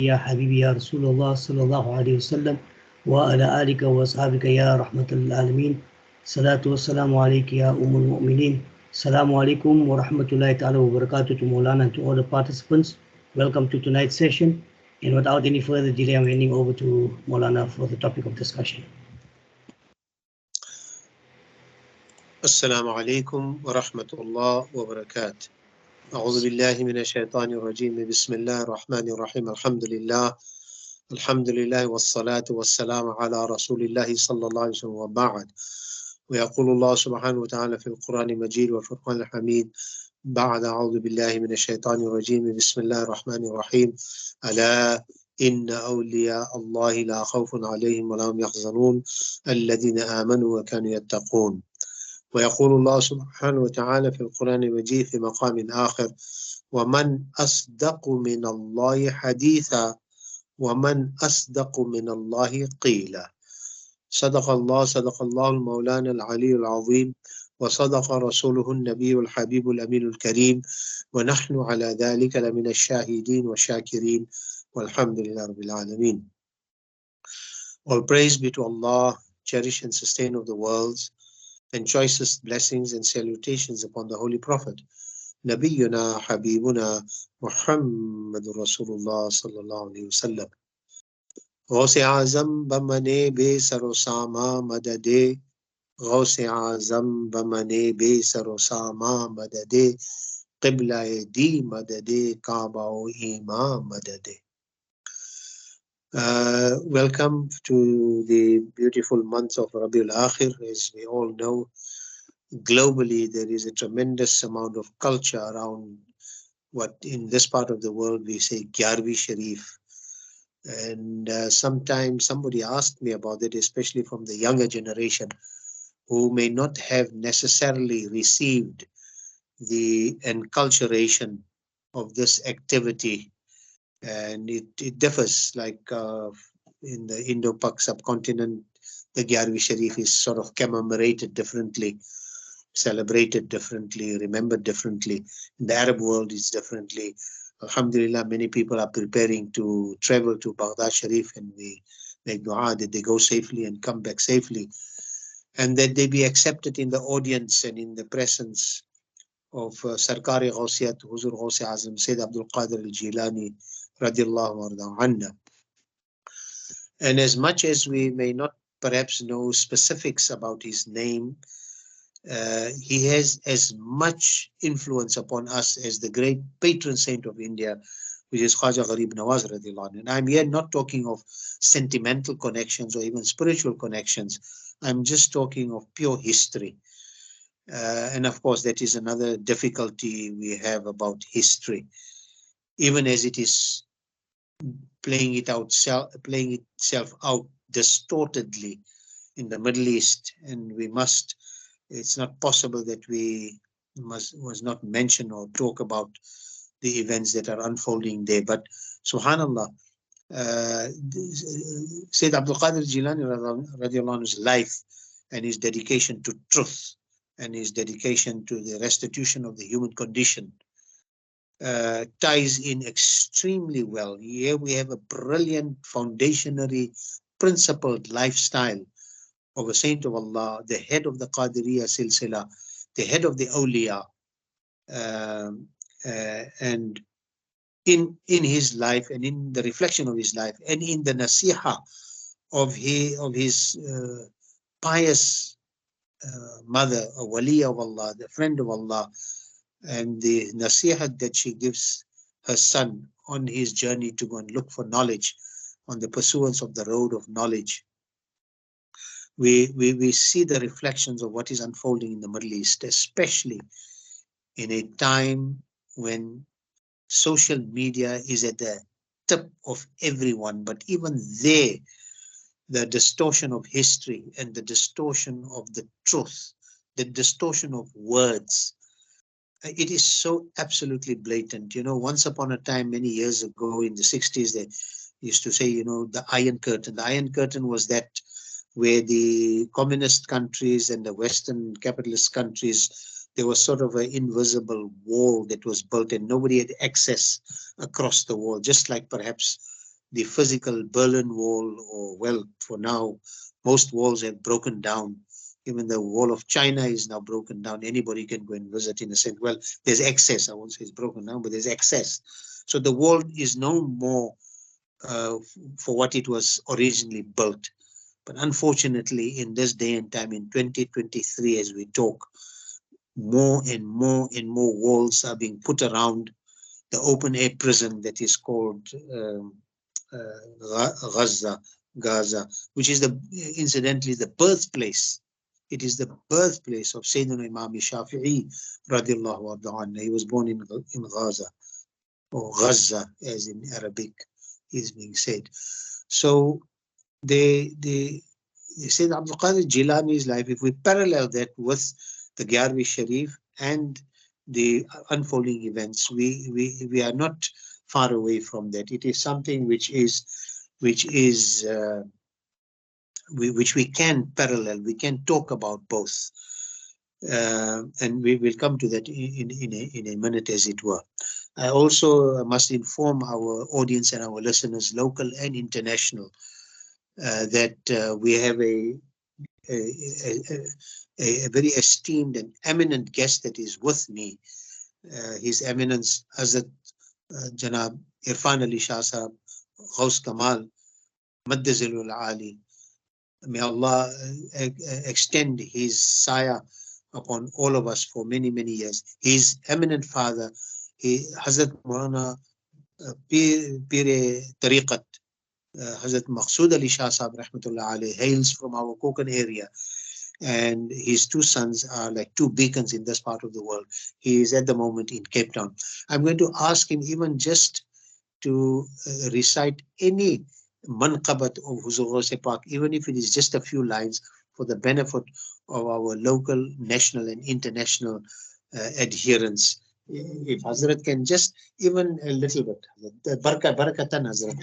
يا حبيبي يا رسول الله صلى الله عليه وسلم وعلى آلك وأصحابك يا رحمة العالمين. الصلاة والسلام عليك يا أم المؤمنين. Assalamu alaikum wa rahmatullahi ta'ala wa barakatuh to Maulana and to all the participants. Welcome to tonight's session. And without any further delay, I'm handing over to Maulana for the topic of discussion. السلام عليكم ورحمة الله وبركاته. أعوذ بالله من الشيطان الرجيم. بسم الله الرحمن الرحيم. الحمد لله والصلاة والسلام على رسول الله صلى الله عليه وسلم وبعد. ويقول الله سبحانه وتعالى في القرآن المجيد والفرقان الحميد بعد أعوذ بالله من الشيطان الرجيم. بسم الله الرحمن الرحيم. ألا إن أولياء الله لا خوف عليهم ولا هم يحزنون الذين آمنوا وكانوا يتقون. ويقول الله سبحانه وتعالى في القرآن المجيد في مقام آخر ومن أصدق من الله حديثا ومن أصدق من الله قيلا. صدق الله المولانا العلي العظيم وصدق رسوله النبي الحبيب الأمين الكريم ونحن على ذلك لمن الشاهدين والشاكرين والحمد لله رب العالمين. All praise be to Allah, cherish and sustain of the worlds, and choicest blessings and salutations upon the Holy Prophet, Nabiyyuna Habibuna Muhammadur Rasulullah Sallallahu Alaihi Wasallam. Ghaus-e Azam bamane be sarosama madade, Ghaus-e Azam bamane be sarosama madade, Qibla-e di madade, Kaaba-o ima madade. Welcome to the beautiful month of Rabiul Akhir. As we all know, globally there is a tremendous amount of culture around what in this part of the world we say 11वीं Sharif. And sometimes somebody asked me about it, especially from the younger generation who may not have necessarily received the enculturation of this activity. And it differs, like in the Indo-Pak subcontinent, the 11वीं Sharif is sort of commemorated differently, celebrated differently, remembered differently. In the Arab world, it's differently. Alhamdulillah, many people are preparing to travel to Baghdad Sharif, and we make dua that they go safely and come back safely, and that they be accepted in the audience and in the presence of Sarkari Ghausiyat, Huzur Ghaus Azam, Sayyid Abdul Qadir Jeelani, radiallahu anhu. And as much as we may not perhaps know specifics about his name, he has as much influence upon us as the great patron saint of India, which is Khwaja Gharib Nawaz radiallahu anhu. And I'm here not talking of sentimental connections or even spiritual connections. I'm just talking of pure history. And of course, that is another difficulty we have about history. Even as it is playing itself out distortedly in the Middle East, and it's not possible that we was not mention or talk about the events that are unfolding there. But subhanallah, Sayyid Abdul Qadir Jeelani radiallahu anhu's life and his dedication to truth and his dedication to the restitution of the human condition ties in extremely well. Here we have a brilliant, foundationally principled lifestyle of a saint of Allah, the head of the Qadiriyya silsila, the head of the awliya, and in his life and in the reflection of his life and in the nasiha of his pious mother, a wali of Allah, the friend of Allah, and the nasihat that she gives her son on his journey to go and look for knowledge, on the pursuance of the road of knowledge. We see the reflections of what is unfolding in the Middle East, especially in a time when social media is at the tip of everyone. But even there, the distortion of history and the distortion of the truth, the distortion of words, it is so absolutely blatant. You know, once upon a time, many years ago in the 60s, they used to say, you know, the Iron Curtain. The Iron Curtain was that where the communist countries and the Western capitalist countries, there was sort of an invisible wall that was built and nobody had access across the wall, just like perhaps the physical Berlin Wall, or, well, for now, most walls have broken down. Even the wall of China is now broken down. Anybody can go and visit, in a sense. Well, there's access. I won't say it's broken down, but there's access. So the wall is no more for what it was originally built. But unfortunately, in this day and time, in 2023, as we talk, more and more and more walls are being put around the open air prison that is called Gaza, which is incidentally the birthplace. It is the birthplace of Sayyidina Imam Shafi'i radiallahu anhu. He was born in Gaza, or Gaza as in Arabic is being said. So the Sayyid Abdul Qadir Jeelani's life, if we parallel that with the Gharwi Sharif and the unfolding events, we are not far away from that. It is something which we can parallel. We can talk about both, and we will come to that in a minute, as it were. I also must inform our audience and our listeners, local and international, that we have a very esteemed and eminent guest that is with me. His Eminence Hazrat Janab Irfan Ali Shah Sahab, Ghaus Kamal, Maddazilul Ali. May Allah extend his saya upon all of us for many, many years. His eminent father, Hazrat Maulana Pir Tariqat, Hazrat Maqsood Ali Shah Sahab Rahmatullah alayhi, hails from our Konkan area, and his two sons are like two beacons in this part of the world. He is at the moment in Cape Town. I'm going to ask him even just to recite any manqabat of Huzur Ghaus Paak, even if it is just a few lines, for the benefit of our local, national and international adherents. If Hazrat can just, even a little bit, barakatan Hazrat.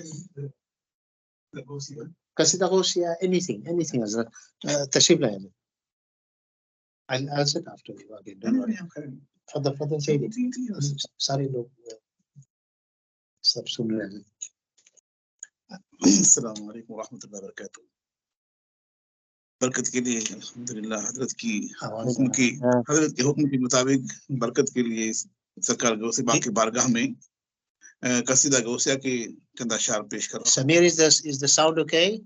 Qasida Ghausiya, anything Hazrat. Tashrif la Hazrat. I'll sit after you again. Don't worry. Fadal say it. Sorry, look. Stop sooner. अस्सलाम वालेकुम रहमतुल्लाहि व बरकातहू। बरकत के लिए अल्हम्दुलिल्लाह, हजरत के हुक्म के मुताबिक बरकत के लिए सरकार गौस पाक की बारगाह में कसीदा गौसिया के चंद अशआर पेश कर रहा हूं। Samir, is the sound okay?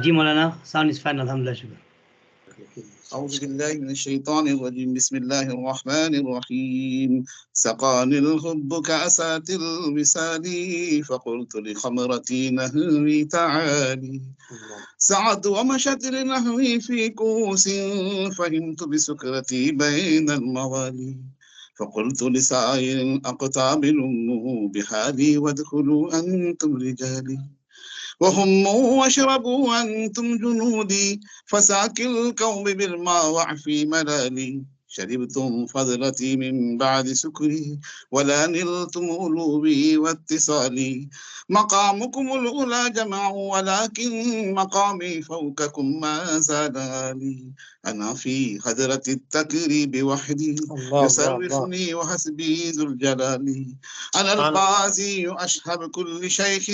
Ji Maulana, sound is fine, alhamdulillah, shukr. أعوذ بالله من الشيطان الرجيم. بسم الله الرحمن الرحيم. سقاني الحب كأسات الوصال فقلت لخمرتي نهوي تعالي. سعد ومشت لنهوي في كوس فهمت بسكرتي بين الموالي. فقلت لسائر أقتابل بحالي وادخلوا أنتم رجالي. وهموا واشربوا وأنتم جنودي فساك الكوم بالماء وعفي ملالي. شربتم فضلتي من بعد سكري ولا نلتم ألوبي واتصالي. مقامكم الأولى جمعوا ولكن مقامي فوقكم ما زال عالي. أنا في حضرة التكريب وحدي يصرفني وحسبي ذو الجلال. أنا القاضي أشهد كل شيخ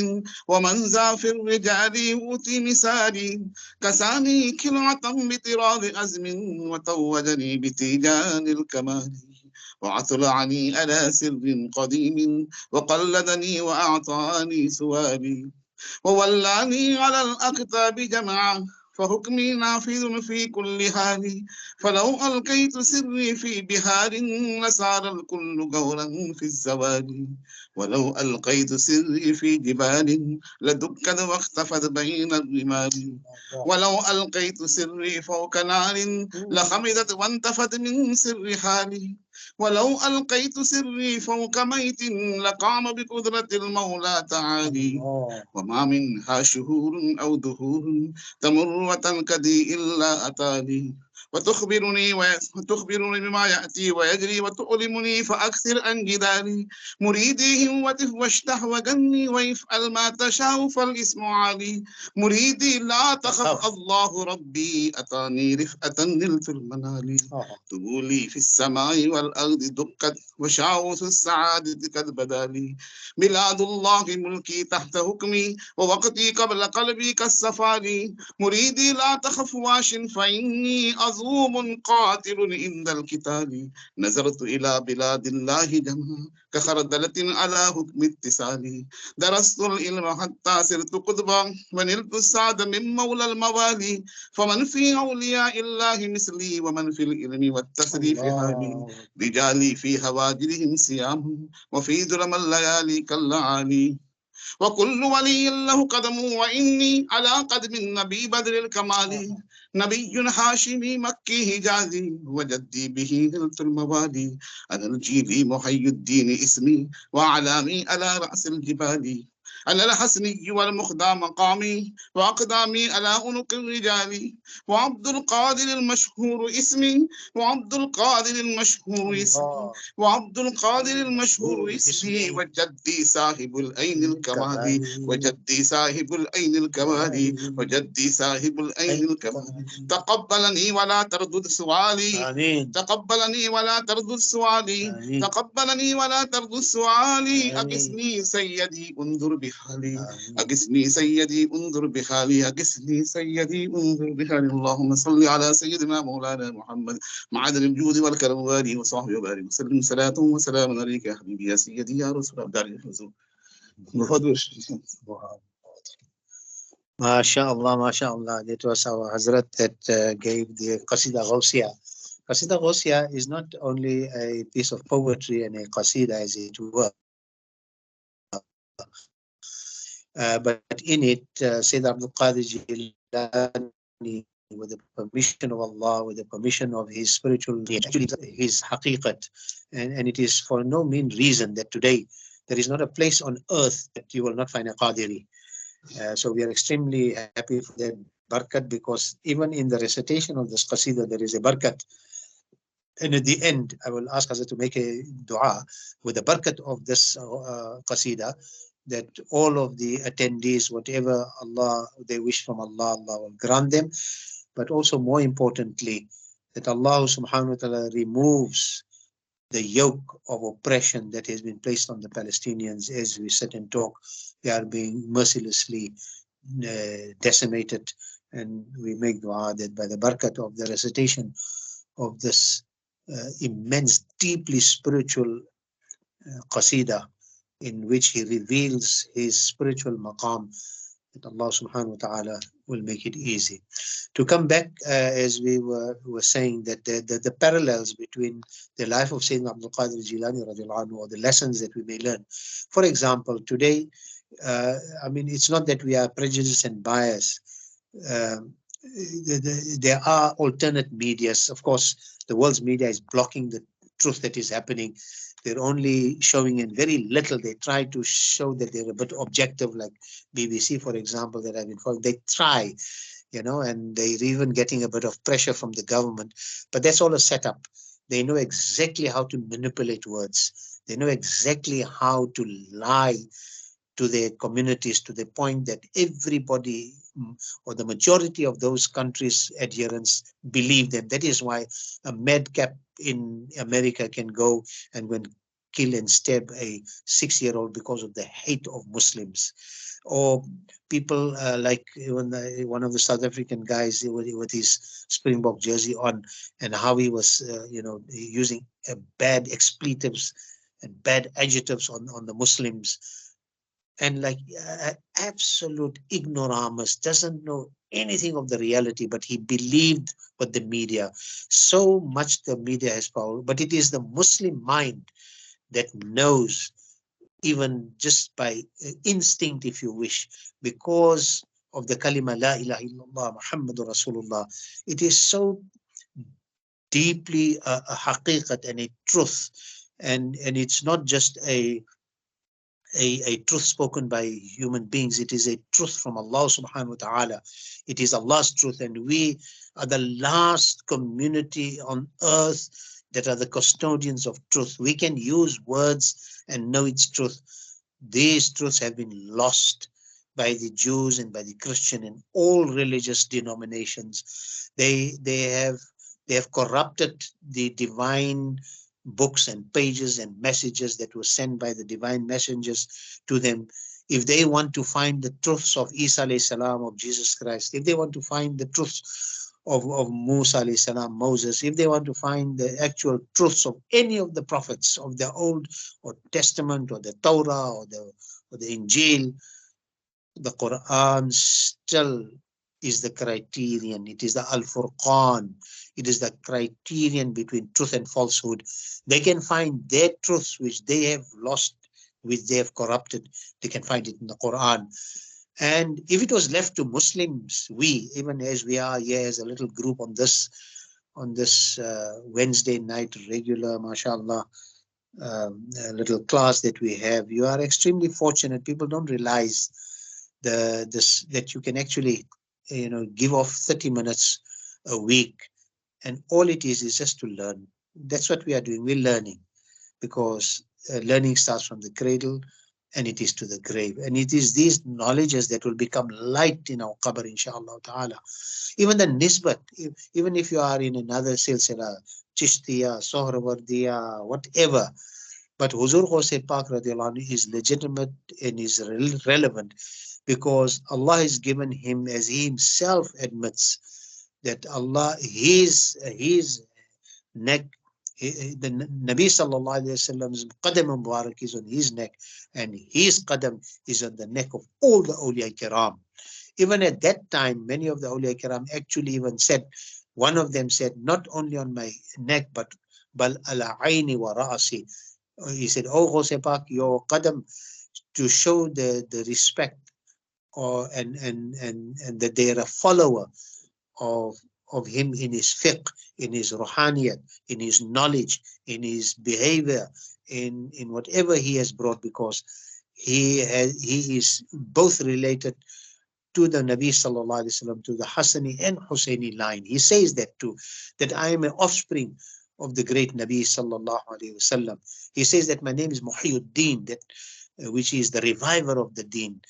ومن ذا في الرجال يؤتي مثالي. كساني كلعة بطراد أزم وتوجني بتيجان الكمال. وأطلعني على سر قديم وقلدني وأعطاني سوالي. وولاني على الأكتاب جمعا فحكمي نافذ في كل حال. فلو ألقيت سري في بحار لصار الكل غورا في الزوال. ولو ألقيت سري في جبال لدكت واختفت بين الرمال. ولو ألقيت سري فوق نار لخمدت وانتفت من سر حالي. ولو ألقيت سري فوق ميت لقام بقدرة المولى تعالي. وما منها شهور أو دهور تمر وتنكدي إلا أتالي. وتخبرني بما يأتي ويجري وتؤلمني فأكثر عن جدالي مريدي وتف واشتح وجني ويفعل ما تشاء فالاسم علي مريدي لا تخف الله ربي أتاني رفعة نلت المنال تقولي في السماء والأرض دقت وشاوس السعادة قد بدالي بلاد الله ملكي تحت حكمي ووقتي قبل قلبي كالسفالي مريدي لا تخف واش فإني أزوم قاتل عند القتال نظرت إلى بلاد الله جمعا كخردلة على حكم اتصالي درست العلم حتى صرت قطبا ونلت السعد من مولى الموالي فمن في أولياء الله مثلي ومن في العلم والتسريف حالي رجالي في هواجرهم صيام وفي ظلم الليالي كاللعالي وكل ولي له قدم وإني على قدم النبي بدر الكمال نبي هاشمي مكي حجازي وجدي به نلت الموالي أنا الجيلي محي الدين اسمي وعلامي على رأس الجبال أنا الحسني والمخدى مقامي وأقدامي على عنق الرجال وعبد القادر المشهور اسمي وعبد القادر المشهور اسمي وعبد القادر المشهور اسمي وجدي صاحب العين الكمال وجدي صاحب العين الكمال وجدي صاحب العين الكمال تقبلني ولا تردد سؤالي تقبلني ولا تردد سؤالي تقبلني ولا تردد سؤالي أقسني سيدي انظر بحالي أقسني سيدي انظر بحالي أقسني سيدي انظر بحالي اللهم صل على سيدنا مولانا محمد معدن الجود والكرم وآله وصحبه وبارك وسلم صلاة وسلام عليك يا حبيبي يا سيدي يا رسول الله. MashaAllah, MashaAllah. That was our Hazrat that gave the Qasida Ghawsiya. Qasida Ghawsiya is not only a piece of poetry and a Qasida as it were, but in it, Sayyid Abdul Qadir Jeelani, with the permission of Allah, with the permission of his spiritual, actually his haqiqat, and it is for no mean reason that today there is not a place on earth that you will not find a Qadiri. So we are extremely happy for that barakat, because even in the recitation of this qasida there is a barakat. And at the end, I will ask Hazrat to make a dua with the barakat of this qasida, that all of the attendees, whatever Allah they wish from Allah, Allah will grant them. But also more importantly, that Allah subhanahu wa ta'ala removes the yoke of oppression that has been placed on the Palestinians as we sit and talk. They are being mercilessly decimated, and we make dua that by the barakat of the recitation of this immense, deeply spiritual qasida, in which he reveals his spiritual maqam, that Allah subhanahu wa ta'ala will make it easy. To come back, as we were saying, that the parallels between the life of Sayyidina Abdul Qadir Jeelani radiallahu anhu, or the lessons that we may learn. For example, today, I mean, it's not that we are prejudiced and biased. There are alternate medias. Of course, the world's media is blocking the truth that is happening. They're only showing in very little. They try to show that they're a bit objective, like BBC, for example, that I've been following. They try, you know, and they're even getting a bit of pressure from the government. But that's all a setup. They know exactly how to manipulate words. They know exactly how to lie to their communities, to the point that everybody, or the majority of those countries' adherents, believe them. That is why a madcap in America can go and kill and stab a 6-year-old because of the hate of Muslims. Or people like even one of the South African guys with his Springbok jersey on, and how he was, you know, using bad expletives and bad adjectives on the Muslims. And like absolute ignoramus, doesn't know anything of the reality, but he believed what the media, so much the media has power. But it is the Muslim mind that knows, even just by instinct, if you wish, because of the kalima la ilaha illallah Muhammadur Rasulullah. It is so deeply a haqiqat and a truth, and it's not just a a truth spoken by human beings. It is a truth from Allah subhanahu wa ta'ala. It is Allah's truth, and we are the last community on earth that are the custodians of truth. We can use words and know its truth. These truths have been lost by the Jews and by the Christian and all religious denominations. They have corrupted the divine books and pages and messages that were sent by the divine messengers to them. If they want to find the truths of Isa alayhi salam, of Jesus Christ, if they want to find the truths of Musa alayhi salam, Moses, if they want to find the actual truths of any of the prophets of the Old or Testament or the Torah or the Injil, the Quran still is the criterion. It is the Al-Furqan. It is the criterion between truth and falsehood. They can find their truths which they have lost, which they have corrupted. They can find it in the Quran. And if it was left to Muslims, we, even as we are here as a little group on this Wednesday night regular, mashallah, little class that we have, you are extremely fortunate. People don't realize that you can actually give off 30 minutes a week, and all it is just to learn. That's what we are doing. We're learning, because learning starts from the cradle and it is to the grave, and it is these knowledges that will become light in our qabr, inshallah ta'ala. Even the nisbat, even if you are in another silsila, Chishtiya, Sohrawardiya, whatever, but Huzur Ghaus Paak radiallahu anhu is legitimate and is relevant, because Allah has given him, as he himself admits, that Allah, his neck, the Nabi sallallahu alayhi wasallam's qadam mubarak is on his neck, and his qadam is on the neck of all the awliya kiram. Even at that time, many of the awliya kiram actually even said, one of them said, not only on my neck, but bal ala aini wa ra'asi. He said, oh Ghaus Paak, your qadam, to show the respect, and that they are a follower of him in his fiqh, in his ruhaniyat, in his knowledge, in his behavior, in whatever he has brought, because he is both related to the Nabi sallallahu alaihi wasallam, to the Hassani and Husseini line. He says that too, that I am an offspring of the great Nabi sallallahu alaihi wasallam. He says that my name is Muhyiddin, that which is the reviver of the deen.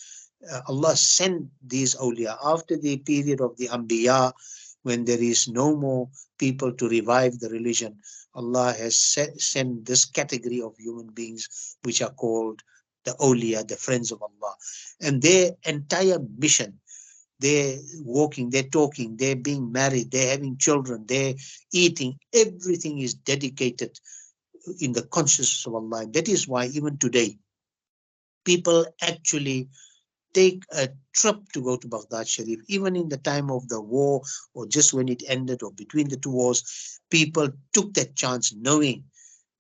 Allah sent these awliya after the period of the Anbiya, when there is no more people to revive the religion. Allah has sent this category of human beings, which are called the awliya, the friends of Allah. And their entire mission, they're walking, they're talking, they're being married, they're having children, they're eating, everything is dedicated in the consciousness of Allah. And that is why even today, people actually take a trip to go to Baghdad Sharif. Even in the time of the war, or just when it ended, or between the two wars, people took that chance, knowing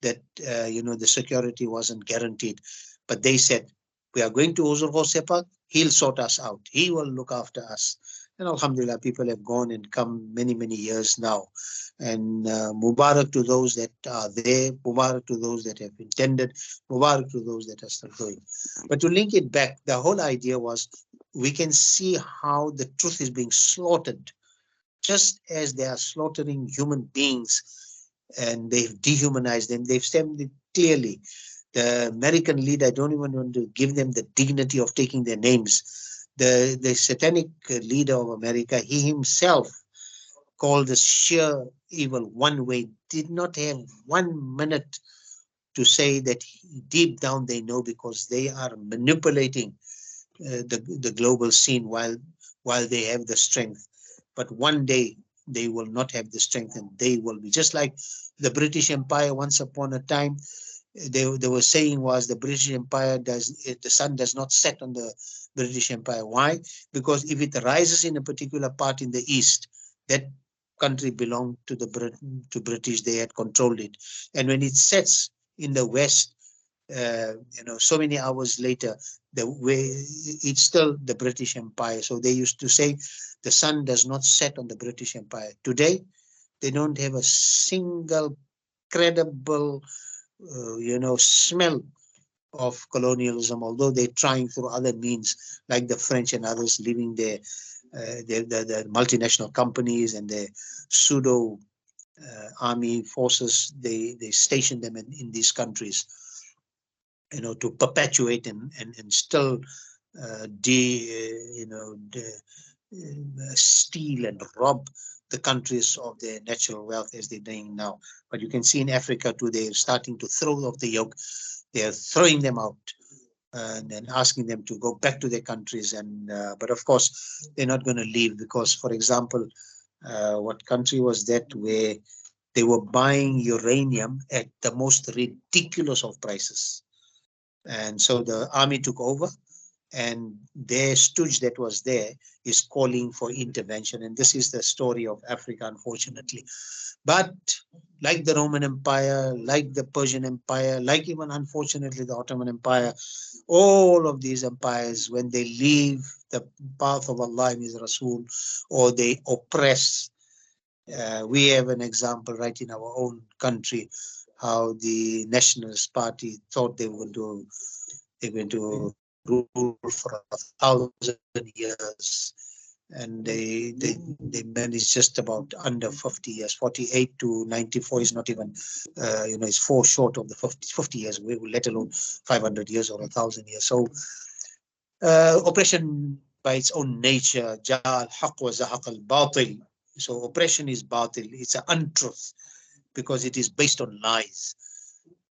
that the security wasn't guaranteed. But they said, we are going to Huzur Ghaus Paak, he'll sort us out, he will look after us. And alhamdulillah, people have gone and come many years now. And Mubarak to those that are there, Mubarak to those that have intended, Mubarak to those that are still going. But to link it back, the whole idea was, we can see how the truth is being slaughtered, just as they are slaughtering human beings, and they've dehumanized them. They've said it clearly. The American leader, I don't even want to give them the dignity of taking their names. The satanic leader of America, he himself called the sheer evil one way, did not have 1 minute to say that deep down they know, because they are manipulating the global scene while they have the strength. But one day they will not have the strength, and they will be just like the British Empire. Once upon a time, they were saying was the British Empire the sun does not set on the British Empire. Why? Because if it rises in a particular part in the east, that country belonged to to British. They had controlled it, and when it sets in the west, so many hours later, it's still the British Empire. So they used to say the sun does not set on the British Empire. Today, they don't have a single credible, smell of colonialism, although they're trying through other means, like the French and others, leaving the multinational companies and their pseudo army forces, they station them in these countries, to perpetuate and still steal and rob the countries of their natural wealth as they're doing now. But you can see in Africa too, they're starting to throw off the yoke. They're throwing them out and then asking them to go back to their countries. And but of course, they're not going to leave because, for example, what country was that where they were buying uranium at the most ridiculous of prices? And so the army took over, and their stooge that was there is calling for intervention. And this is the story of Africa, unfortunately. But like the Roman Empire, like the Persian Empire, like even unfortunately the Ottoman Empire, all of these empires, when they leave the path of Allah and His Rasul, or they oppress, we have an example right in our own country, how the Nationalist Party thought they're going to rule for 1,000 years, and they managed just about under 50 years. 48 to 94 is not even it's 4 short of the 50 years, let alone 500 years or 1,000 years. So oppression by its own nature, ja'al haq wa zahaq al batil. So oppression is batil, it's an untruth, because it is based on lies.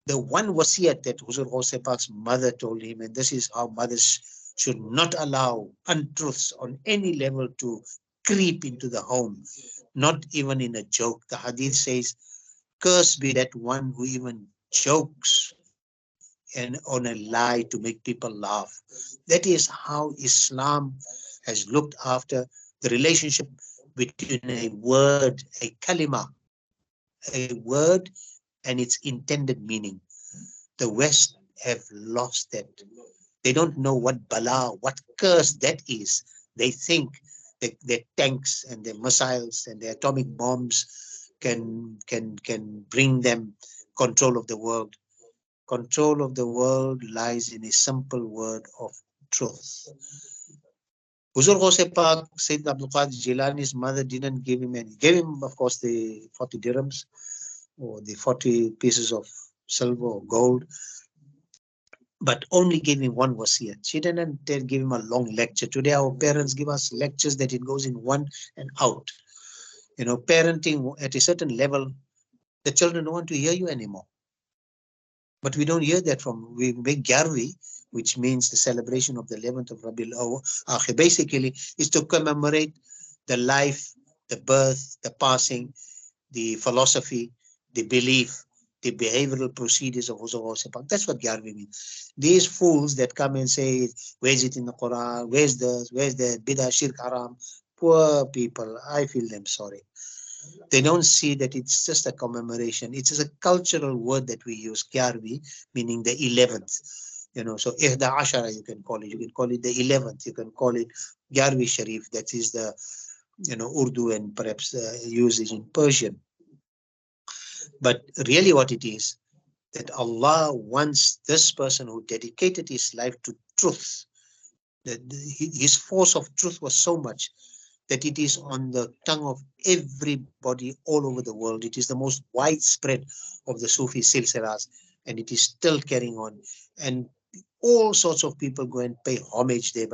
The one wasiyat that Huzur Ghaus Paak's mother told him, and this is how mothers should not allow untruths on any level to creep into the home, not even in a joke. The hadith says, "Cursed be that one who even jokes and on a lie to make people laugh." That is how Islam has looked after the relationship between a word, a kalima, a word, and its intended meaning. The West have lost that. They don't know what bala, what curse that is. They think that their tanks and their missiles and their atomic bombs can bring them control of the world. Control of the world lies in a simple word of truth. Huzur Ghaus Paak, Sayyid Abdul Qadir Jeelani's mother didn't give him any. Gave him, of course, the 40 dirhams or the 40 pieces of silver or gold, but only gave him one wasiyat. She didn't give him a long lecture. Today our parents give us lectures that it goes in one and out. Parenting at a certain level, the children don't want to hear you anymore. But we don't hear that from, we make Garvi, which means the celebration of the 11th of Rabiul Akhir. Basically, is to commemorate the life, the birth, the passing, the philosophy, the belief, the behavioral procedures of Huzur Ghaus Paak. That's what Garvi means. These fools that come and say, where's it in the Quran? Where's this? Where's that? Bidah, shirk, haram. Poor people. I feel them sorry. They don't see that it's just a commemoration. It's just a cultural word that we use, Garvi, meaning the 11th. So Ihda Ashara, you can call it. You can call it the 11th. You can call it Garvi Sharif. That is the Urdu and perhaps usage in Persian. But really what it is, that Allah wants this person who dedicated his life to truth, that his force of truth was so much that it is on the tongue of everybody all over the world. It is the most widespread of the Sufi silsilas, and it is still carrying on. And all sorts of people go and pay homage there.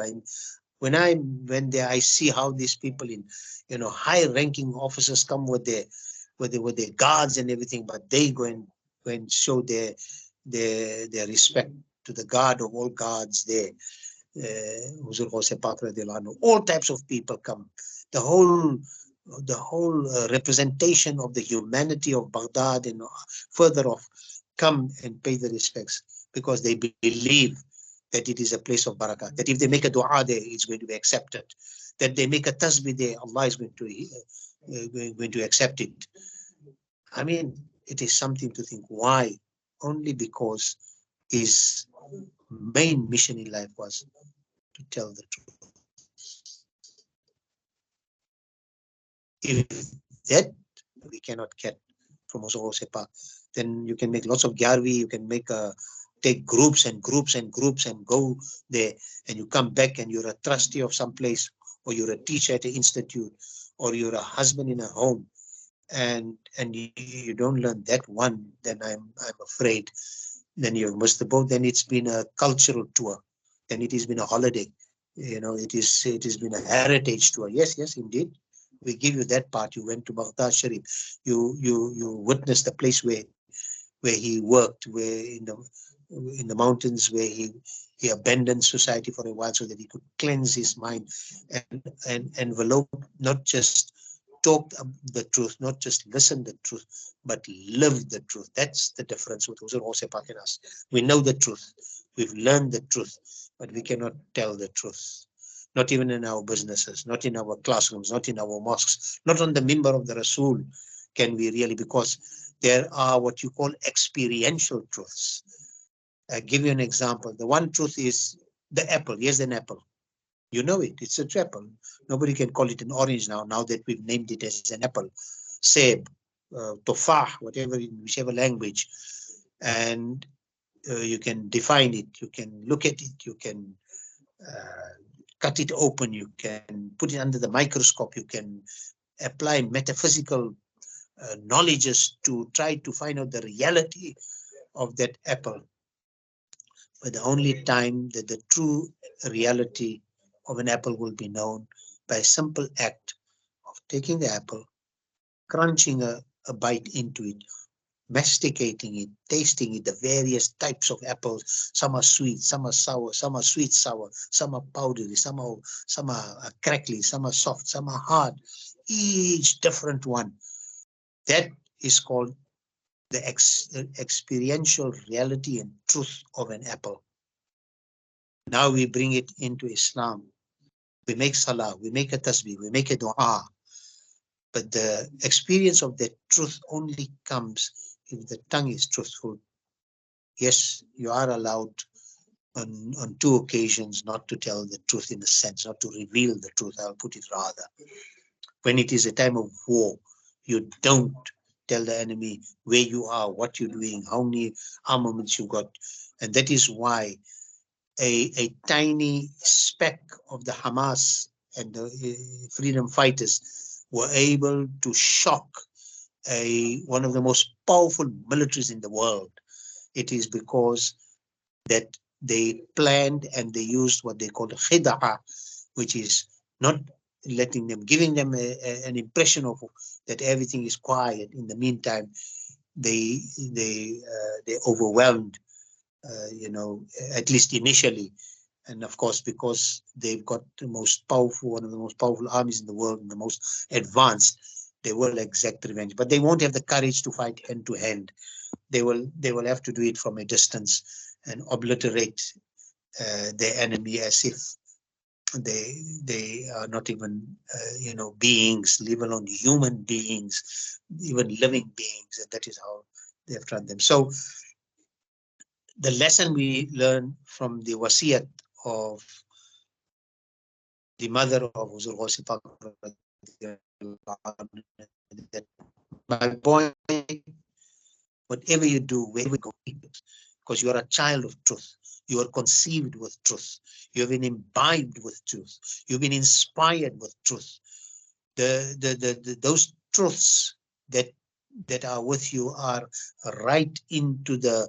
When I went there, I see how these people in, high-ranking officers come with their guards and everything, but they go and show their respect to the God of all gods there. Huzur Ghaus Paak radiallahu anhu. All types of people come. The whole representation of the humanity of Baghdad and further off come and pay the respects, because they believe that it is a place of barakah, that if they make a dua there, it's going to be accepted, that they make a tasbih there, Allah is going to accept it. I mean, it is something to think. Why? Only because his main mission in life was to tell the truth. If that we cannot get from Huzur Ghaus Paak, then you can make lots of Garvi, you can make take groups and groups and groups and go there, and you come back and you're a trustee of some place, or you're a teacher at an institute, or you're a husband in a home, and you don't learn that one, then I'm afraid then you've missed the boat. Then it's been a cultural tour, then it has been a holiday, you know, it has been a heritage tour. Yes, indeed, we give you that part. You went to Baghdad Sharif, you witnessed the place where he worked, where in the mountains, where he abandoned society for a while so that he could cleanse his mind and envelope, not just talk the truth, not just listen the truth, but live the truth. That's the difference with HAZRAT SAYYID ABDUL QADIR. We know the truth, we've learned the truth, but we cannot tell the truth. Not even in our businesses, not in our classrooms, not in our mosques, not on the minbar of the Rasul can we really, because there are what you call experiential truths. I'll give you an example. The one truth is the apple. Yes, an apple. You know it. It's an apple. Nobody can call it an orange now that we've named it as an apple. Seb, tofah, whatever, in whichever language. And you can define it. You can look at it. You can cut it open. You can put it under the microscope. You can apply metaphysical knowledges to try to find out the reality of that apple. But the only time that the true reality of an apple will be known by a simple act of taking the apple, crunching a bite into it, masticating it, tasting it, the various types of apples. Some are sweet, some are sour, some are sweet sour, some are powdery, some are crackly, some are soft, some are hard. Each different one. That is called the experiential reality and truth of an apple. Now we bring it into Islam. We make salah, we make a tasbih, we make a dua. But the experience of that truth only comes if the tongue is truthful. Yes, you are allowed on 2 occasions not to tell the truth, in a sense, not to reveal the truth, I'll put it rather. When it is a time of war, you don't tell the enemy where you are, what you're doing, how many armaments you got. And that is why a tiny speck of the Hamas and the freedom fighters were able to shock one of the most powerful militaries in the world. It is because that they planned and they used what they call khida'a, which is not letting them, giving them an impression of that everything is quiet. In the meantime, they overwhelmed, you know, at least initially. And of course, because they've got the most powerful, one of the most powerful armies in the world, and the most advanced, they will exact revenge. But they won't have the courage to fight hand to hand. They will have to do it from a distance and obliterate their enemy as if they are not even you know, beings, leave alone human beings, even living beings. And that is how they have tried them. So the lesson we learn from the wasiyat of the mother of Huzur Ghaus Paak, that my boy, whatever you do, wherever you go, because you are a child of truth. You are conceived with truth. You have been imbibed with truth. You've been inspired with truth. Those truths that are with you are right into the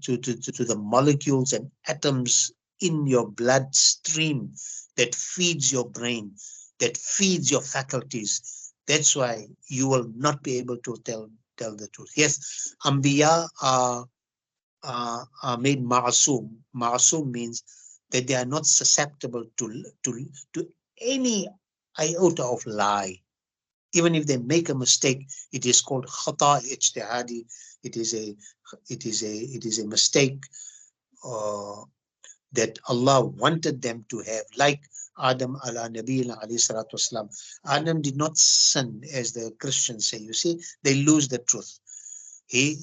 to the molecules and atoms in your bloodstream that feeds your brain, that feeds your faculties. That's why you will not be able to tell the truth. Yes, Anbiya are made ma'asum. Ma'asum means that they are not susceptible to any iota of lie. Even if they make a mistake, it is called khata ijtihadi. It is a mistake that Allah wanted them to have, like Adam ala Nabiyina alayhi salatu wasalam. Adam did not sin, as the Christians say. You see, they lose the truth. He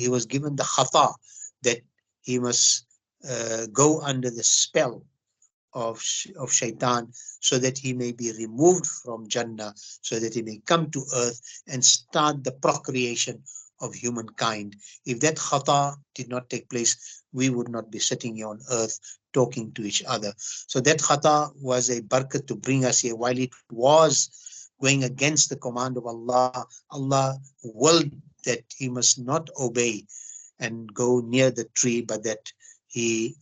was given the khata that he must go under the spell of shaitan, so that he may be removed from Jannah, so that he may come to earth and start the procreation of humankind. If that khata did not take place, we would not be sitting here on earth talking to each other. So that khata was a barakat to bring us here. While it was going against the command of Allah, Allah willed that he must not obey and go near the tree, but that he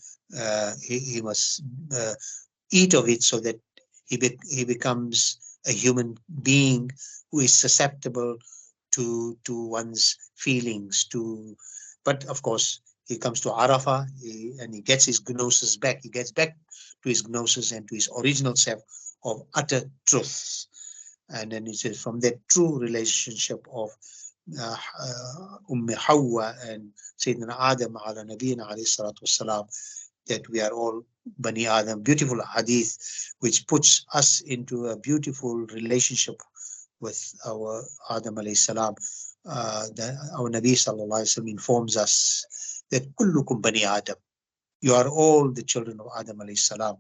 must eat of it, so that he becomes a human being who is susceptible to one's feelings. But of course, he comes to Arafah and he gets his gnosis back. He gets back to his gnosis and to his original self of utter truth. And then it says, from that true relationship of Hawa and Sayyidina Adam ala Nabiyina alayhi salatu wassalam, that we are all Bani Adam. Beautiful hadith which puts us into a beautiful relationship with our Adam alayhi salam. Our Nabi sallallahu alayhi wa sallam informs us that kullukum Bani Adam, you are all the children of Adam alayhi salam.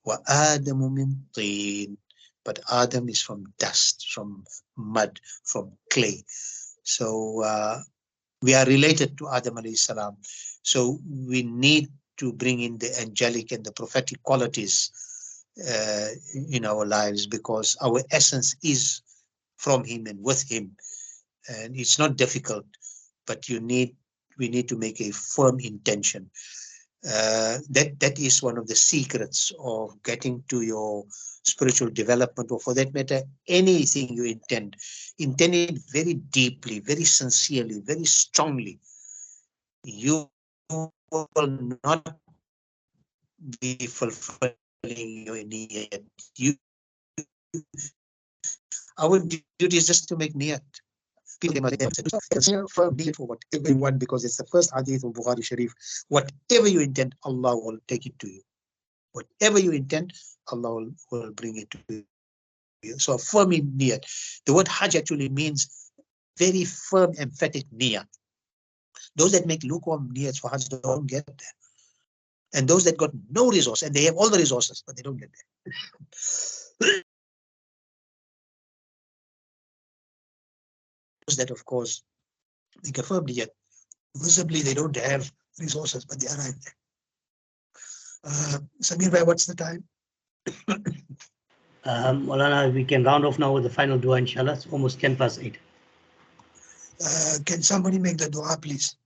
Wa Adamu min teen, but Adam is from dust, from mud, from clay. So we are related to Adam alayhi salam. So we need to bring in the angelic and the prophetic qualities in our lives, because our essence is from him and with him. And it's not difficult, but we need to make a firm intention. That is one of the secrets of getting to your spiritual development, or for that matter, anything you intend it very deeply, very sincerely, very strongly. You will not be fulfilling your niyat. Our duty is just to make niyat. Firm niyat for whatever you want, because it's the first hadith of Bukhari Sharif. Whatever you intend, Allah will take it to you. Whatever you intend, Allah will bring it to you. So a firm niyat. The word Hajj actually means very firm, emphatic niyat. Those that make lukewarm niyats for Hajj don't get there. And those that got no resource, and they have all the resources, but they don't get there. Those that, of course, make a firm niyat. Visibly, they don't have resources, but they are right there. Samir bhai, what's the time? Maulana, we can round off now with the final dua, inshallah. It's almost 8:10. Can somebody make the dua, please?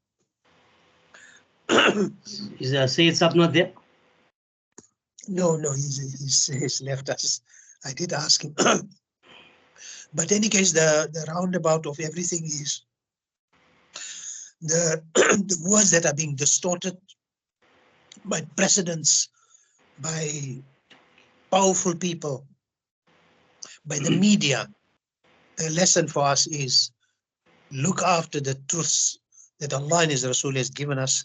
Is Sayyid Sab not there? No, he's left us. I did ask him. But in any case, the roundabout of everything is the words that are being distorted by precedents, by powerful people, by the media. The lesson for us is look after the truths that Allah and His Rasul has given us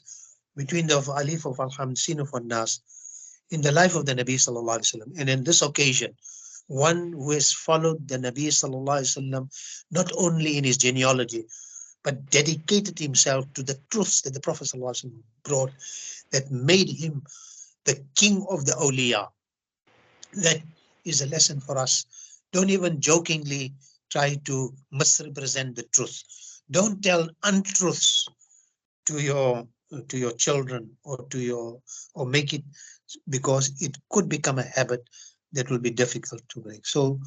between the Alif of Al-Hamd, Sin of Al-Nas, in the life of the Nabi Sallallahu Alaihi Wasallam. And in this occasion, one who has followed the Nabi Sallallahu Alaihi Wasallam not only in his genealogy, but dedicated himself to the truths that the Prophet Sallallahu Alaihi Wasallam brought, that made him the king of the awliya. That is a lesson for us. Don't even jokingly try to misrepresent the truth. Don't tell untruths to your children or make it, because it could become a habit that will be difficult to break. So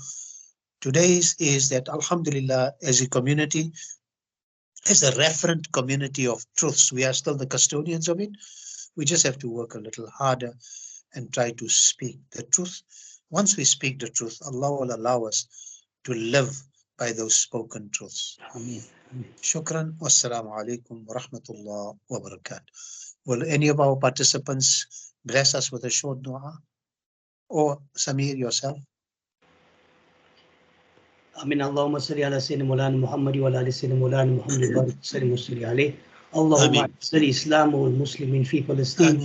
today's is that, alhamdulillah, as a community, as a referent community of truths, we are still the custodians of it. We just have to work a little harder and try to speak the truth. Once we speak the truth, Allah will allow us to live by those spoken truths. Ameen. Shukran. Wassalamu alaikum wa rahmatullah wa barakatuh. Will any of our participants bless us with a short dua? Or Samir, yourself? Amin. Allahumma salli ala Sayyidina Maulana Muhammad wa ala ali Sayyidina Maulana Muhammad wa sallim wa salli alayhi. Allahumma salli Islam wal Muslimin fi Palestine.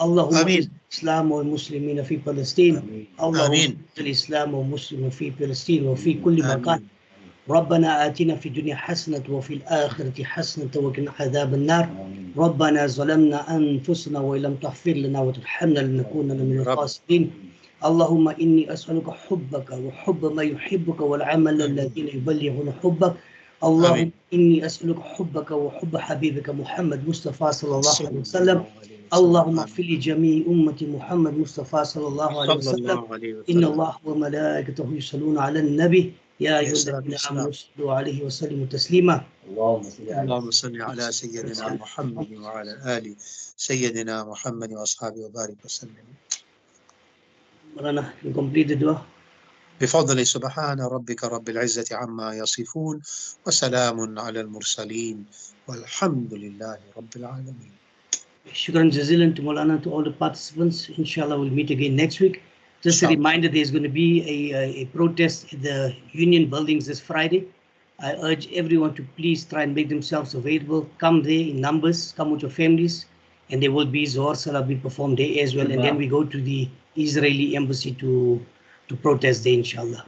Allahumma Islam wal Muslimin fi Palestine. Allahumma salli Islam wal Muslimin fi Palestine wa fi kulli makan. ربنا آتنا في الدنيا حسنة وفي الآخرة حسنة وقنا عذاب النار. ربنا ظلمنا أنفسنا وإن لم تغفر لنا وترحمنا لنكونن من الخاسرين. اللهم إني أسألك حبك وحب ما يحبك والعمل الذين يبلغون حبك اللهم إني أسألك حبك وحب حبيبك محمد مصطفى صلى الله عليه وسلم. اللهم اغفر لجميع أمة محمد مصطفى صلى الله عليه وسلم. إن الله وملائكته يصلون على النبي يا أيها الذين آمنوا صلوا عليه وسلموا تسليما. اللهم صل على سيدنا محمد وعلى آل سيدنا محمد وأصحابه وبارك وسلم. Marana, you complete the dua. بفضل سبحان ربك رب العزة عما يصفون وسلام على المرسلين والحمد لله رب العالمين. Shukran jazilan to Maulana, to all the participants. Inshallah, we'll meet again next week. Just a reminder, there's going to be a protest at the Union buildings this Friday. I urge everyone to please try and make themselves available. Come there in numbers, come with your families, and there will be Zohar Salah being performed there as well. And then we go to the Israeli embassy to protest there, inshallah.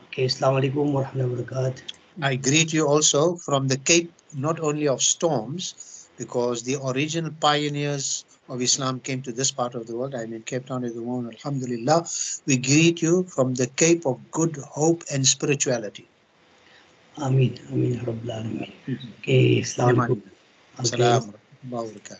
Okay, Assalamu alaikum wa rahmatullahi wa barakatuh. I greet you also from the Cape, not only of storms, because the original pioneers of Islam came to this part of the world. I'm in Cape Town at the moment, alhamdulillah. We greet you from the Cape of good hope and spirituality. Ameen, Ameen, Rabbil Alameen. Okay, Assalamu alaikum. Assalamu alaikum.